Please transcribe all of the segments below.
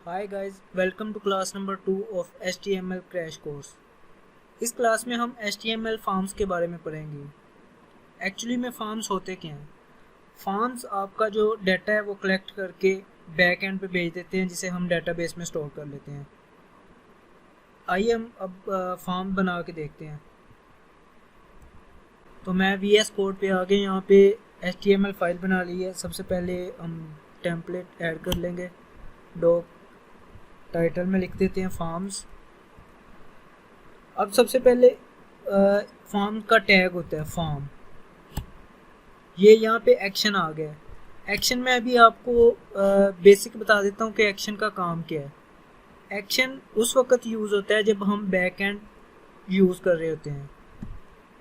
Hi guys, welcome to class number 2 of HTML crash course. इस class में हम HTML forms के बारे में पढ़ेंगे। एक्चुअली में फॉर्म्स होते क्या हैं? फॉर्म्स आपका जो डाटा है वो कलेक्ट करके बैक एंड पे भेज देते हैं, जिसे हम डाटाबेस में स्टोर कर लेते हैं। आइए हम अब फॉर्म बना के देखते हैं। तो मैं VS कोड पे आके यहाँ पे HTML फाइल बना ली है। सबसे पहले हम टेम्पलेट ऐड कर लेंगे। डॉक टाइटल में लिख देते हैं फॉर्म्स। अब सबसे पहले फॉर्म का टैग होता है फॉर्म। ये यहाँ पे एक्शन आ गया है। एक्शन में अभी आपको बेसिक बता देता हूँ कि एक्शन का काम क्या है। एक्शन उस वक्त यूज़ होता है जब हम बैक एंड यूज़ कर रहे होते हैं।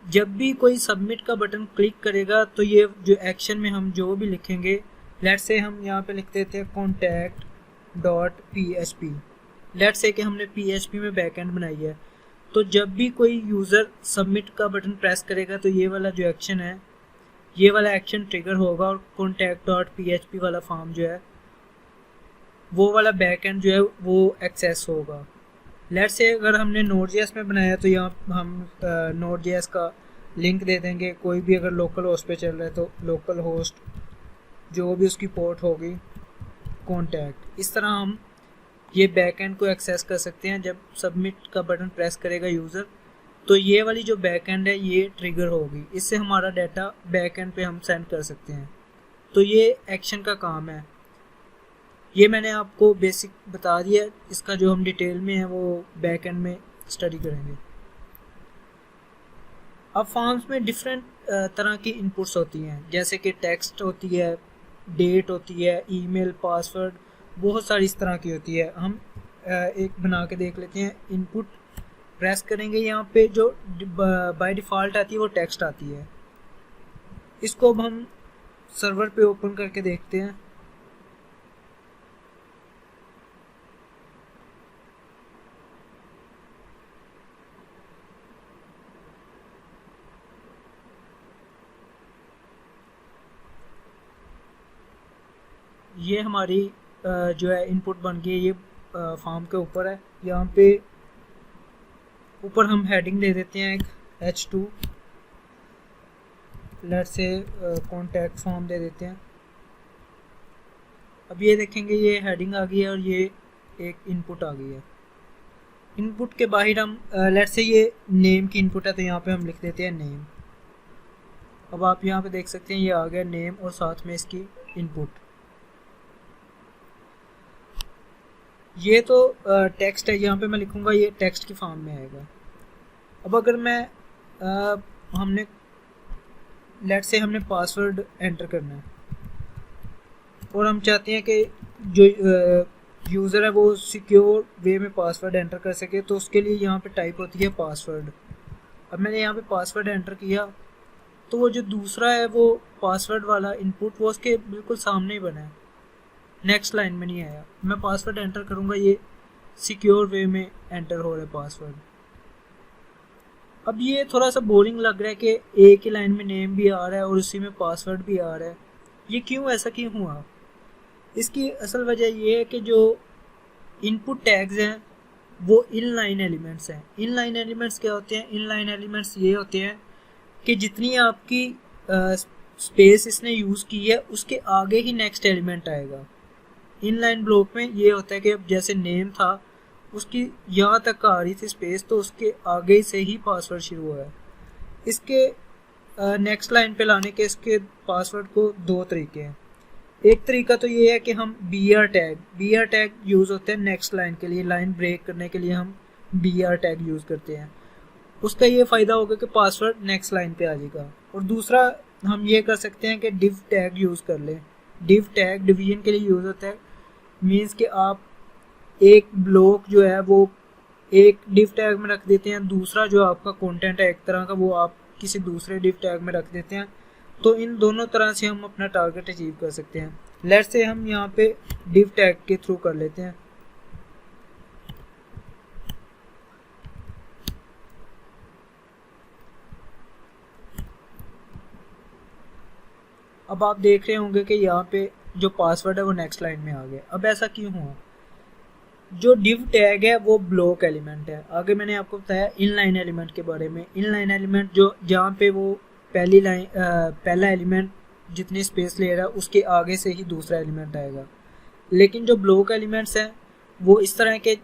जब भी कोई सबमिट का बटन क्लिक करेगा तो ये जो एक्शन में हम जो भी लिखेंगे, लेट्स से हम यहाँ पे लिख देते हैं contact.php। लेट्स से कि हमने PHP में बैक एंड बनाई है, तो जब भी कोई यूज़र सबमिट का बटन प्रेस करेगा तो ये वाला जो एक्शन है, ये वाला एक्शन ट्रिगर होगा और contact.php वाला फॉर्म जो है वो वाला बैक एंड जो है वो एक्सेस होगा। लेट्स से अगर हमने Node.js में बनाया तो यहाँ हम Node.js का लिंक दे देंगे। कोई भी अगर लोकल होस्ट पे चल रहा है तो लोकल होस्ट जो भी उसकी पोर्ट होगी कॉन्टैक्ट। इस तरह हम ये बैक एंड को एक्सेस कर सकते हैं। जब सबमिट का बटन प्रेस करेगा यूज़र तो ये वाली जो बैक एंड है ये ट्रिगर होगी। इससे हमारा डाटा बैक एंड पे हम सेंड कर सकते हैं। तो ये एक्शन का काम है। ये मैंने आपको बेसिक बता दिया। इसका जो हम डिटेल में है वो बैक एंड में स्टडी करेंगे। अब फॉर्म्स में डिफरेंट तरह की इनपुट्स होती हैं, जैसे कि टेक्स्ट होती है, डेट होती है, ईमेल, पासवर्ड, बहुत सारी इस तरह की होती है। हम एक बना के देख लेते हैं। इनपुट प्रेस करेंगे, यहाँ पे जो बाय डिफ़ॉल्ट आती है वो टेक्स्ट आती है। इसको अब हम सर्वर पे ओपन करके देखते हैं। ये हमारी जो है इनपुट बन गई। ये फॉर्म के ऊपर है। यहाँ पे ऊपर हम हेडिंग दे देते हैं एक H2। Let's say contact form दे देते हैं। अब ये देखेंगे ये हेडिंग आ गई है और ये एक इनपुट आ गई है। इनपुट के बाहर हम लेट्स से ये नेम की इनपुट है तो यहाँ पे हम लिख देते हैं नेम। अब आप यहाँ पे देख सकते हैं ये आ गया नेम और साथ में इसकी इनपुट। ये तो टेक्स्ट है, यहाँ पे मैं लिखूँगा ये टेक्स्ट की फॉर्म में आएगा। अब अगर मैं हमने लेट्स से हमने पासवर्ड एंटर करना है और हम चाहते हैं कि जो यूज़र है वो सिक्योर वे में पासवर्ड एंटर कर सके, तो उसके लिए यहाँ पे टाइप होती है पासवर्ड। अब मैंने यहाँ पे पासवर्ड एंटर किया तो वो जो दूसरा है वो पासवर्ड वाला इनपुट वो उसके बिल्कुल सामने ही बना है, नेक्स्ट लाइन में नहीं आया। मैं पासवर्ड एंटर करूँगा, ये सिक्योर वे में एंटर हो रहा है पासवर्ड। अब ये थोड़ा सा बोरिंग लग रहा है कि एक ही लाइन में नेम भी आ रहा है और उसी में पासवर्ड भी आ रहा है। ये क्यों, ऐसा क्यों हुआ? इसकी असल वजह ये है कि जो इनपुट टैग्स हैं वो इनलाइन एलिमेंट्स हैं। इनलाइन एलिमेंट्स क्या होते हैं? इनलाइन एलिमेंट्स ये होते हैं कि जितनी आपकी स्पेस इसने यूज़ की है उसके आगे ही नेक्स्ट एलिमेंट आएगा। इनलाइन ब्लॉक में ये होता है कि जैसे नेम था उसकी यहाँ तक आ रही थी स्पेस, तो उसके आगे से ही पासवर्ड शुरू हुआ है। इसके नेक्स्ट लाइन पे लाने के इसके पासवर्ड को दो तरीके हैं। एक तरीका तो ये है कि हम BR टैग यूज़ होते हैं नेक्स्ट लाइन के लिए। लाइन ब्रेक करने के लिए हम BR टैग यूज़ करते हैं। उसका ये फ़ायदा होगा कि पासवर्ड नेक्स्ट लाइन पे आ जाएगा। और दूसरा हम ये कर सकते हैं कि div टैग यूज़ कर लें। div टैग डिवीजन के लिए यूज़ होता है। मीन्स कि आप एक ब्लॉक जो है वो एक div टैग में रख देते हैं, दूसरा जो आपका कंटेंट है एक तरह का वो आप किसी दूसरे div टैग में रख देते हैं। तो इन दोनों तरह से हम अपना टारगेट अचीव कर सकते हैं। लेट्स से हम यहाँ पे div टैग के थ्रू कर लेते हैं। अब आप देख रहे होंगे कि यहाँ पे जो पासवर्ड है वो नेक्स्ट लाइन में आ गया। अब ऐसा क्यों हुआ? जो div टैग है वो ब्लॉक एलिमेंट है। आगे मैंने आपको बताया इनलाइन एलिमेंट के बारे में। इनलाइन एलिमेंट जो जहाँ पे वो पहला एलिमेंट जितनी स्पेस ले रहा है उसके आगे से ही दूसरा एलिमेंट आएगा। लेकिन जो ब्लॉक एलिमेंट्स हैं वो इस तरह के,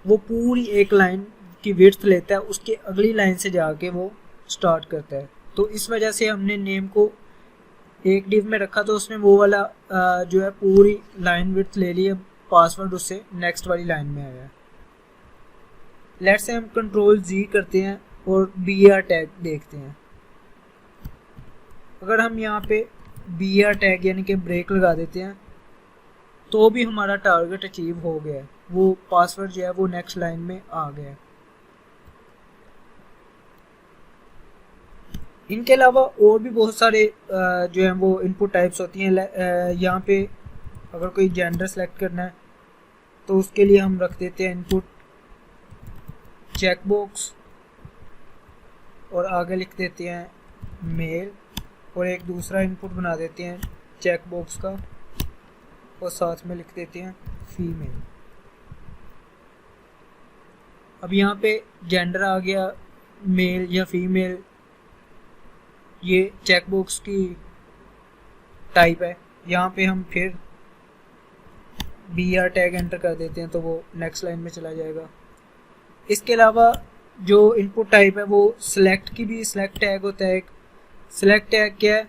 वो पूरी एक लाइन की विड्थ लेता है, उसके अगली लाइन से जाके वो स्टार्ट करता है। तो इस वजह से हमने नेम को एक डिव में रखा तो उसने वो वाला जो है पूरी लाइन विड्थ ले ली है, पासवर्ड उससे नेक्स्ट वाली लाइन में आया है। लेट्स से हम कंट्रोल जी करते हैं और br टैग देखते हैं। अगर हम यहाँ पे br टैग यानी कि ब्रेक लगा देते हैं तो भी हमारा टारगेट अचीव हो गया है, वो पासवर्ड जो है वो नेक्स्ट लाइन में आ गया है। इनके अलावा और भी बहुत सारे जो है वो इनपुट टाइप्स होती हैं। यहाँ पे अगर कोई जेंडर सेलेक्ट करना है तो उसके लिए हम रख देते हैं इनपुट चेकबॉक्स और आगे लिख देते हैं मेल, और एक दूसरा इनपुट बना देते हैं चेकबॉक्स का और साथ में लिख देते हैं फीमेल। अब यहाँ पे जेंडर आ गया, मेल या फीमेल, ये चेकबॉक्स की टाइप है। यहाँ पे हम फिर br टैग एंटर कर देते हैं तो वो नेक्स्ट लाइन में चला जाएगा। इसके अलावा जो इनपुट टाइप है वो सिलेक्ट की भी सिलेक्ट टैग होता है एक। सिलेक्ट टैग क्या है,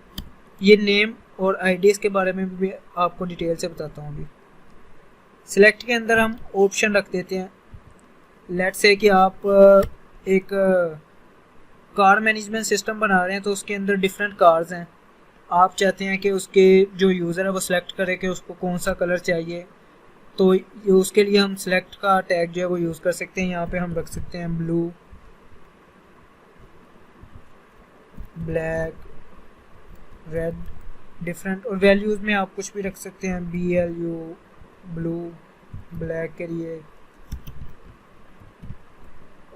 ये नेम और आईडीज के बारे में भी आपको डिटेल से बताता हूँ अभी। सिलेक्ट के अंदर हम ऑप्शन रख देते हैं। लेट्स से कि आप एक कार मैनेजमेंट सिस्टम बना रहे हैं तो उसके अंदर डिफरेंट कार्स हैं, आप चाहते हैं कि उसके जो यूज़र है वो सिलेक्ट करे कि उसको कौन सा कलर चाहिए, तो उसके लिए हम सिलेक्ट का टैग जो है वो यूज़ कर सकते हैं। यहाँ पे हम रख सकते हैं ब्लू, ब्लैक, रेड, डिफरेंट, और वैल्यूज़ में आप कुछ भी रख सकते हैं, BLU ब्लू, ब्लैक के लिए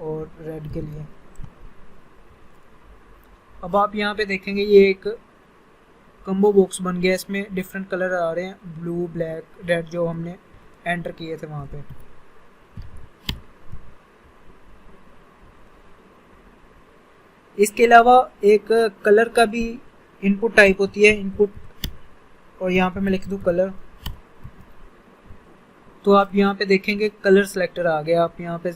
और रेड के लिए। अब आप यहाँ पे देखेंगे ये एक कम्बो बॉक्स बन गया, इसमें डिफरेंट कलर आ रहे हैं, ब्लू, ब्लैक, रेड, जो हमने एंटर किए थे वहाँ पे। इसके अलावा एक कलर का भी इनपुट टाइप होती है, इनपुट, और यहाँ पे मैं लिख दूँ कलर, तो आप यहाँ पे देखेंगे कलर सेलेक्टर आ गया। आप यहाँ पे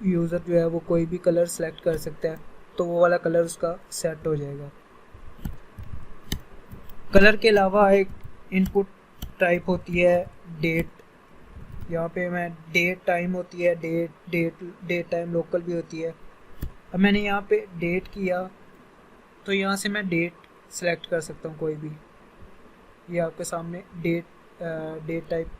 यूज़र जो है वो कोई भी कलर सेलेक्ट कर सकता है तो वो वाला कलर उसका सेट हो जाएगा। कलर के अलावा एक इनपुट टाइप होती है डेट। यहाँ पे मैं डेट टाइम होती है, डेट टाइम लोकल भी होती है। अब मैंने यहाँ पे डेट किया तो यहाँ से मैं डेट सेलेक्ट कर सकता हूँ कोई भी। ये आपके सामने डेट टाइप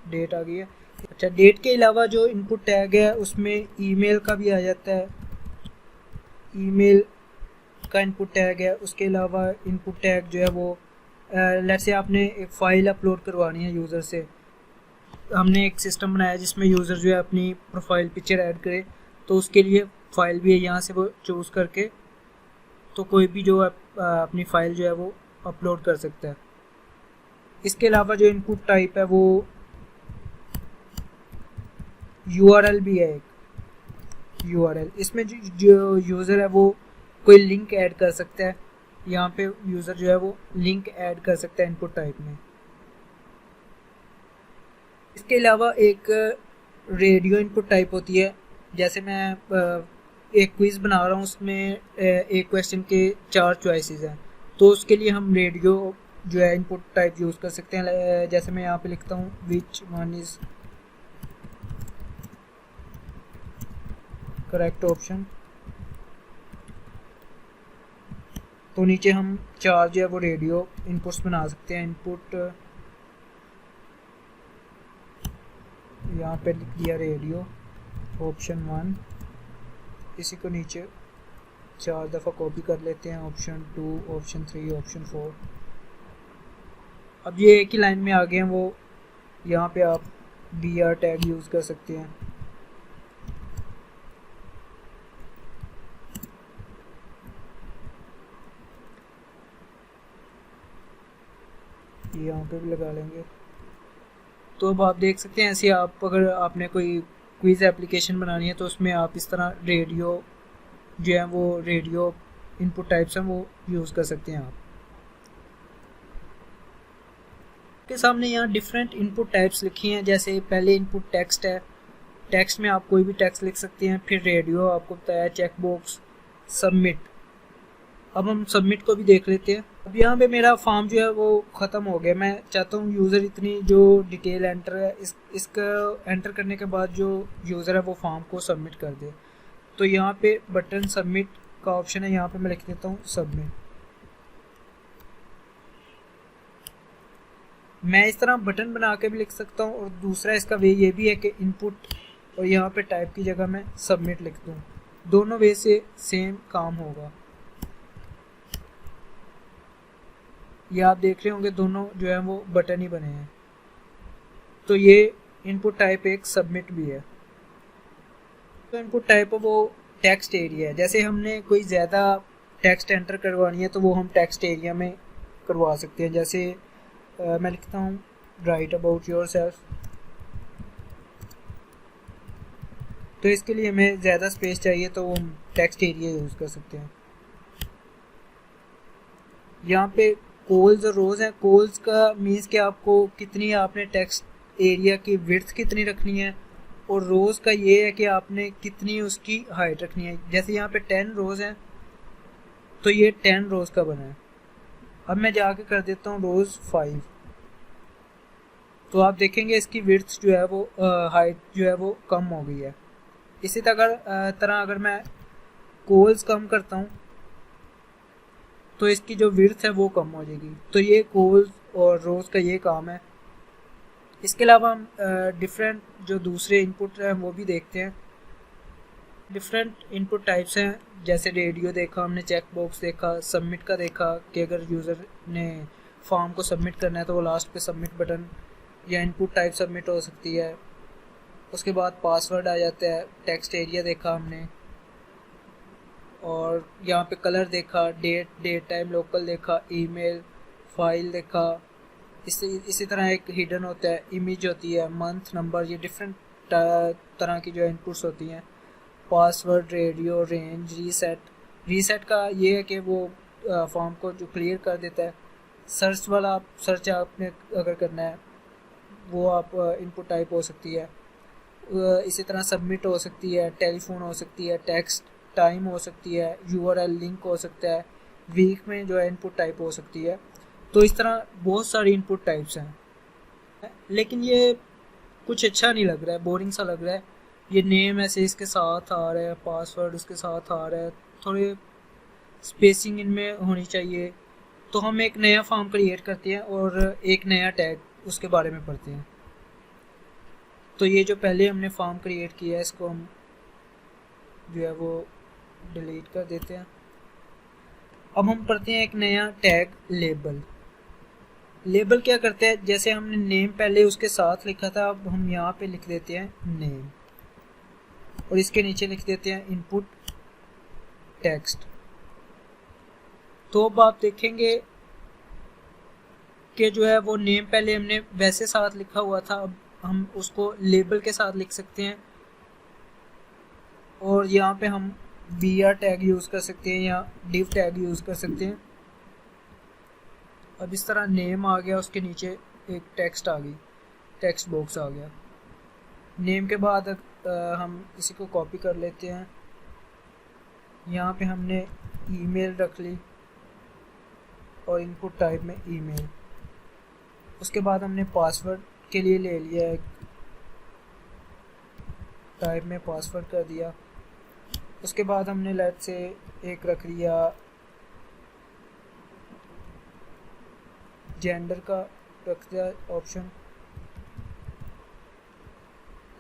डेट आ गई है। अच्छा, डेट के अलावा जो इनपुट टैग है उसमें ईमेल का भी आ जाता है, ईमेल का इनपुट टैग है। उसके अलावा इनपुट टैग जो है वो लेट्स से आपने एक फ़ाइल अपलोड करवानी है यूज़र से, हमने एक सिस्टम बनाया जिसमें यूज़र जो है अपनी प्रोफाइल पिक्चर ऐड करे, तो उसके लिए फ़ाइल भी है, यहाँ से वो चूज़ करके तो कोई भी जो है अपनी फ़ाइल जो है वो अपलोड कर सकता है। इसके अलावा जो इनपुट टाइप है वो URL भी है एक URL, इसमें जो यूज़र है वो कोई लिंक ऐड कर सकता है। यहाँ पे यूज़र जो है वो लिंक ऐड कर सकता है इनपुट टाइप में। इसके अलावा एक रेडियो इनपुट टाइप होती है। जैसे मैं एक क्विज़ बना रहा हूँ, उसमें एक क्वेश्चन के 4 चॉइसेस हैं, तो उसके लिए हम रेडियो जो है इनपुट टाइप यूज़ कर सकते हैं। जैसे मैं यहाँ पे लिखता हूँ which one is correct option, तो नीचे हम 4 जो है वो रेडियो इनपुट्स बना सकते हैं। इनपुट यहाँ पे लिख दिया रेडियो ऑप्शन 1, इसी को नीचे 4 दफ़ा कॉपी कर लेते हैं, ऑप्शन 2, ऑप्शन 3, ऑप्शन 4। अब ये एक ही लाइन में आ गए हैं वो, यहाँ पे आप BR टैग यूज़ कर सकते हैं। यहाँ पे भी लगा लेंगे। तो अब आप देख सकते हैं ऐसे आप अगर आपने कोई क्विज़ एप्लीकेशन बनानी है तो उसमें आप इस तरह रेडियो जो है वो रेडियो इनपुट टाइप्स हैं वो यूज़ कर सकते हैं। आप के सामने यहाँ डिफरेंट इनपुट टाइप्स लिखी हैं। जैसे पहले इनपुट टेक्स्ट है, टेक्स्ट में आप कोई भी टेक्स्ट लिख सकते हैं। फिर रेडियो आपको बताया, चेक बॉक्स, सबमिट। अब हम सबमिट को भी देख लेते हैं। अब यहाँ पे मेरा फॉर्म जो है वो ख़त्म हो गया। मैं चाहता हूँ यूज़र इतनी जो डिटेल एंटर है इसका एंटर करने के बाद जो यूज़र है वो फॉर्म को सबमिट कर दे। तो यहाँ पे बटन सबमिट का ऑप्शन है, यहाँ पे मैं लिख देता हूँ सबमिट। मैं इस तरह बटन बना के भी लिख सकता हूँ और दूसरा इसका वे ये भी है कि इनपुट और यहाँ पे टाइप की जगह मैं सबमिट लिख दूँ। दोनों वे से सेम काम होगा। ये आप देख रहे होंगे दोनों जो है वो बटन ही बने हैं। तो ये इनपुट टाइप एक सबमिट भी है। तो इनपुट टाइप वो टेक्स्ट एरिया है। जैसे हमने कोई ज़्यादा टेक्स्ट एंटर करवानी है तो वो हम टेक्स्ट एरिया में करवा सकते हैं। जैसे मैं लिखता हूँ राइट अबाउट योर सेल्फ। तो इसके लिए हमें ज़्यादा स्पेस चाहिए तो वो हम टेक्स्ट एरिया यूज़ कर सकते हैं। यहाँ पे कोल्स और रोज़ हैं। कोल्स का मीन्स कि आपको कितनी आपने टेक्स्ट एरिया की विड्थ कितनी रखनी है, और रोज़ का ये है कि आपने कितनी उसकी हाइट रखनी है। जैसे यहाँ पे 10 रोज़ हैं तो ये 10 रोज़ का बना है। अब मैं जाके कर देता हूँ रोज़ 5। तो आप देखेंगे इसकी विड्थ जो है वो हाइट जो है वो कम हो गई है। इसी तरह अगर मैं कोल्स कम करता हूँ तो इसकी जो विड्थ है वो कम हो जाएगी। तो ये कोल्स और रोज़ का ये काम है। इसके अलावा हम डिफरेंट जो दूसरे इनपुट हैं वो भी देखते हैं। डिफरेंट इनपुट टाइप्स हैं। जैसे रेडियो देखा हमने, चेक बॉक्स देखा, सबमिट का देखा कि अगर यूज़र ने फॉर्म को सबमिट करना है तो वो लास्ट पे सबमिट बटन या इनपुट टाइप सबमिट हो सकती है। उसके बाद पासवर्ड आ जाता है। टेक्स्ट एरिया देखा हमने, और यहाँ पे कलर देखा, डेट टाइम लोकल देखा, ईमेल, फाइल देखा। इसी तरह एक हिडन होता है, इमेज होती है, मंथ, नंबर। ये डिफरेंट तरह की जो इनपुट्स होती हैं। पासवर्ड, रेडियो, रेंज, रीसेट का ये है कि वो फॉर्म को जो क्लियर कर देता है। सर्च वाला सर्च आपने अगर करना है वो आप इनपुट टाइप हो सकती है। इसी तरह सबमिट हो सकती है, टेलीफोन हो सकती है, टेक्स्ट टाइम हो सकती है, यूआरएल लिंक हो सकता है, वीक में जो है इनपुट टाइप हो सकती है। तो इस तरह बहुत सारी इनपुट टाइप्स हैं। लेकिन ये कुछ अच्छा नहीं लग रहा है, बोरिंग सा लग रहा है। ये नेम ऐसे इसके साथ आ रहा है, पासवर्ड उसके साथ आ रहा है, थोड़े स्पेसिंग इनमें होनी चाहिए। तो हम एक नया फॉर्म क्रिएट करते हैं और एक नया टैग उसके बारे में पढ़ते हैं। तो ये जो पहले हमने फॉर्म क्रिएट किया है इसको हम जो है वो डिलीट कर देते हैं। अब हम पढ़ते हैं एक नया टैग लेबल। लेबल क्या करते हैं, जैसे हमने नेम पहले उसके साथ लिखा था, अब हम यहाँ पे लिख देते हैं नेम और इसके नीचे लिख देते हैं इनपुट टेक्स्ट। तो अब आप देखेंगे कि जो है वो नेम पहले हमने वैसे साथ लिखा हुआ था, अब हम उसको लेबल के साथ लिख सकते हैं। और यहाँ पे हम br टैग यूज़ कर सकते हैं या div टैग यूज़ कर सकते हैं। अब इस तरह नेम आ गया, उसके नीचे एक टेक्स्ट आ गई, टेक्स्ट बॉक्स आ गया। नेम के बाद हम इसी को कॉपी कर लेते हैं। यहाँ पे हमने ईमेल रख ली और इनपुट टाइप में ईमेल। उसके बाद हमने पासवर्ड के लिए ले लिया, एक टाइप में पासवर्ड कर दिया। उसके बाद हमने लेट से एक रख लिया जेंडर का, रख दिया ऑप्शन।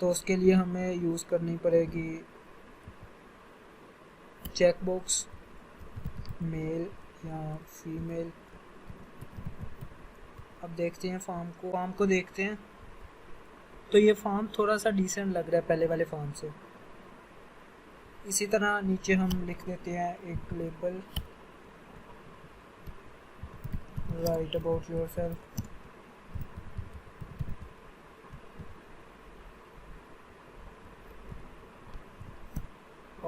तो उसके लिए हमें यूज़ करनी पड़ेगी चेक बॉक्स, मेल या फीमेल। अब देखते हैं फॉर्म को देखते हैं। तो ये फॉर्म थोड़ा सा डिसेंट लग रहा है पहले वाले फॉर्म से। इसी तरह नीचे हम लिख देते हैं एक लेबल, राइट अबाउट योरसेल्फ।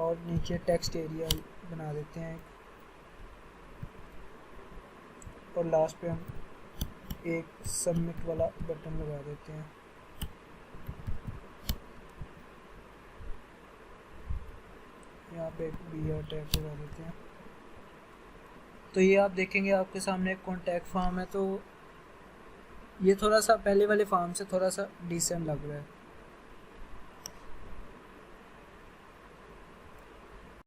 और नीचे टेक्स्ट एरिया बना देते हैं और लास्ट पे हम एक सबमिट वाला बटन लगा देते हैं। यहाँ पे एक BR टैग लगा देते हैं। तो ये आप देखेंगे आपके सामने एक कॉन्टैक्ट फॉर्म है। तो ये थोड़ा सा पहले वाले फॉर्म से थोड़ा सा डिसेंट लग रहा है।